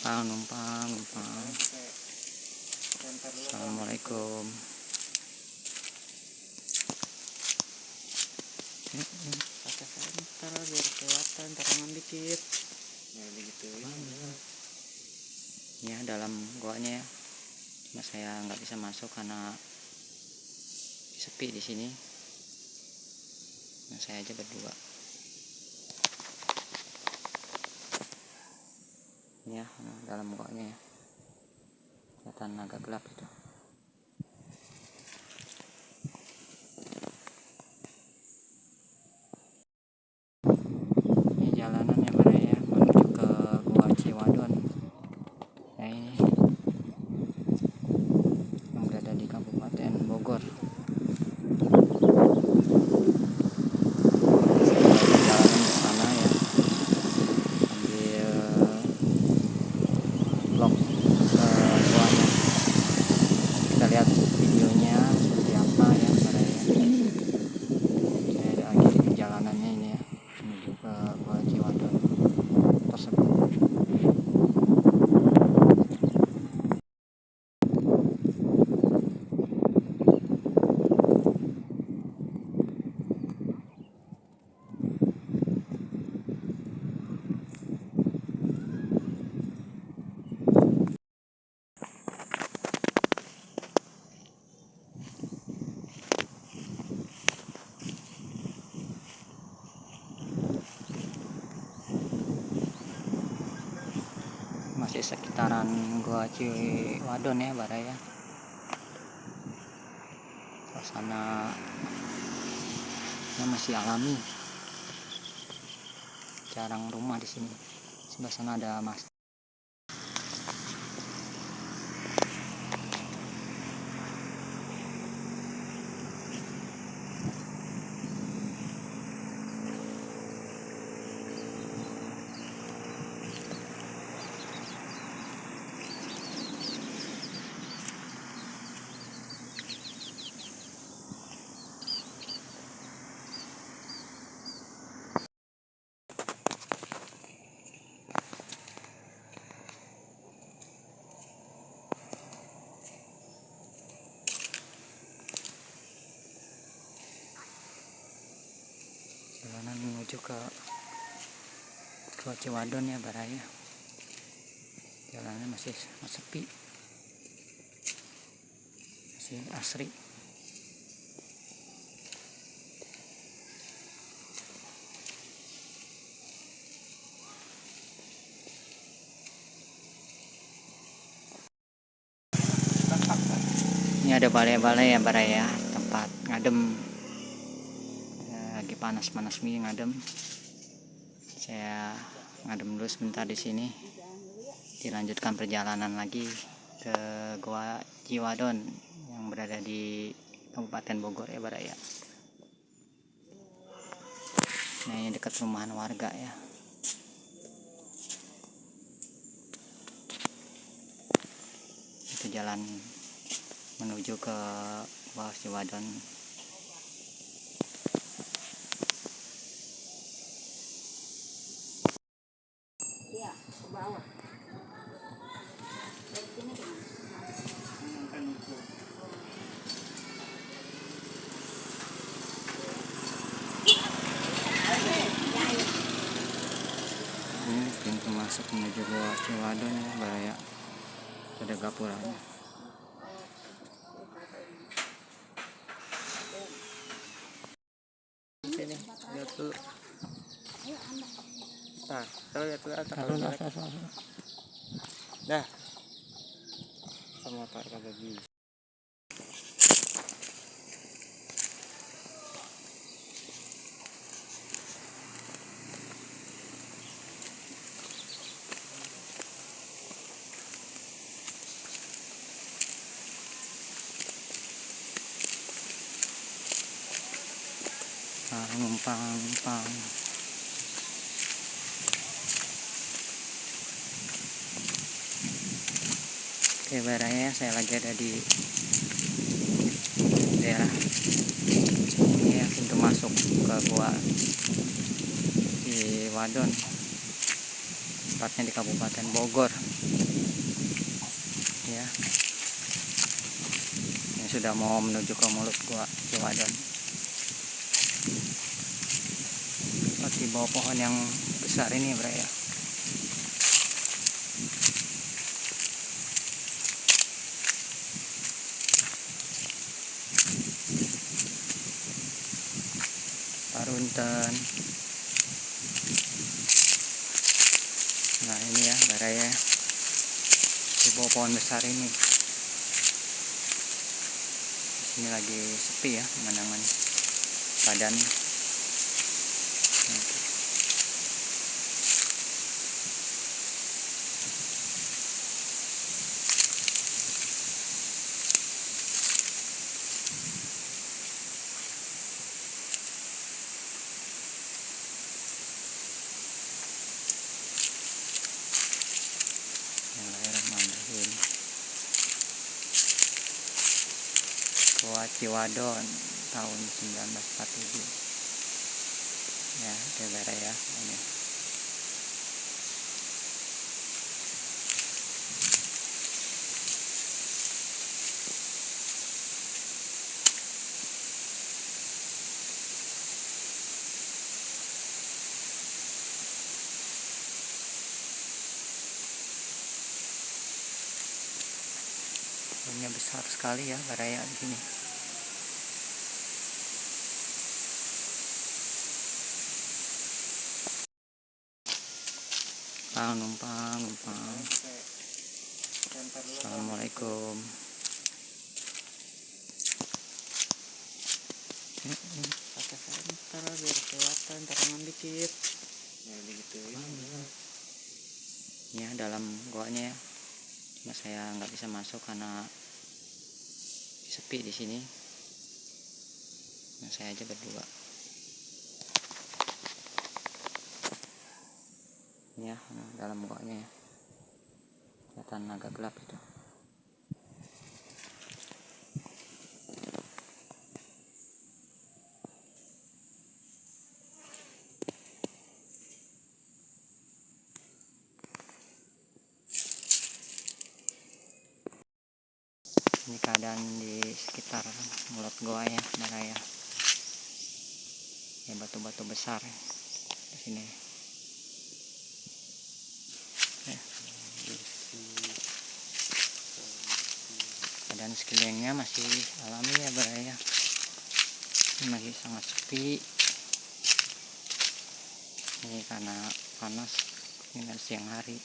numpang. Assalamualaikum. Pakai senter biar kelihatan terangan dikit. Ya begitu Ya, dalam goanya ya. Cuma saya nggak bisa masuk karena sepi di sini. Nah, saya aja berdua. Ya, dalam goanya ya. Kelihatan agak gelap itu. Ini jalanan ya Bara ya, menuju ke Gua Ciwadon. Nah, ini yang berada di Kabupaten Bogor. Jalanan ke sana ya, ambil vlog ke guanya. Kita lihat videonya seperti apa ya Bara ya. Saya lagi di jalanannya ini ya, menuju ke Gua Ciwadon tersebut. Masih sekitaran Gua Ciwadon ya Bara ya. Suasana masih alami, jarang rumah di sini. Sebelah sana ada masjid. Jalanan menuju ke Gua Ciwadon ya Bara ya. Jalannya masih sepi, masih asri. Ini ada balai-balai ya Bara ya, tempat ngadem. Lagi panas-panas nih ngadem. Saya ngadem dulu sebentar di sini. Dilanjutkan perjalanan lagi ke Gua Ciwadon yang berada di Kabupaten Bogor ya Bara ya. Nah, ini dekat perumahan warga ya. Itu jalan menuju ke Gua Ciwadon. ya ke bawah. Ini pintu masuk menuju Gua Ciwadon ya Bara ya. Ada gapuranya. Sini, lihat dulu. Nah, kalau lihat dulu Taruh. Dah. Sama motor kagak bisa. Numpang. Oke Bara ya, saya lagi ada di daerah ini ya, pintu masuk ke Gua Ciwadon. tepatnya di Kabupaten Bogor ya. Ini sudah mau menuju ke mulut gua Ciwadon. Tepat di bawah pohon yang besar ini bro ya. Parunten. Nah ini ya baraya di bawah pohon besar ini. Di sini lagi sepi ya pemandangan badan. Bismillahirrahmanirrahim. Goa Ciwadon tahun 1947 ya, daerah ya ini. Pohonnya besar sekali ya baraya di sini. Numpang. Assalamualaikum. pakai senter biar kelihatan terangan dikit. Nah begitu Ya dalam goanya ya. Cuma saya nggak bisa masuk karena sepi di sini. Nah, saya aja berdua. Ya, dalam goanya ya. Kelihatan agak gelap itu. Ini keadaan di sekitar mulut goa ya, baraya. Ya batu-batu besar ya, di sini. Ya. Keadaan sekelilingnya masih alami ya baraya. Ini masih sangat sepi. Ini karena panas, ini siang hari.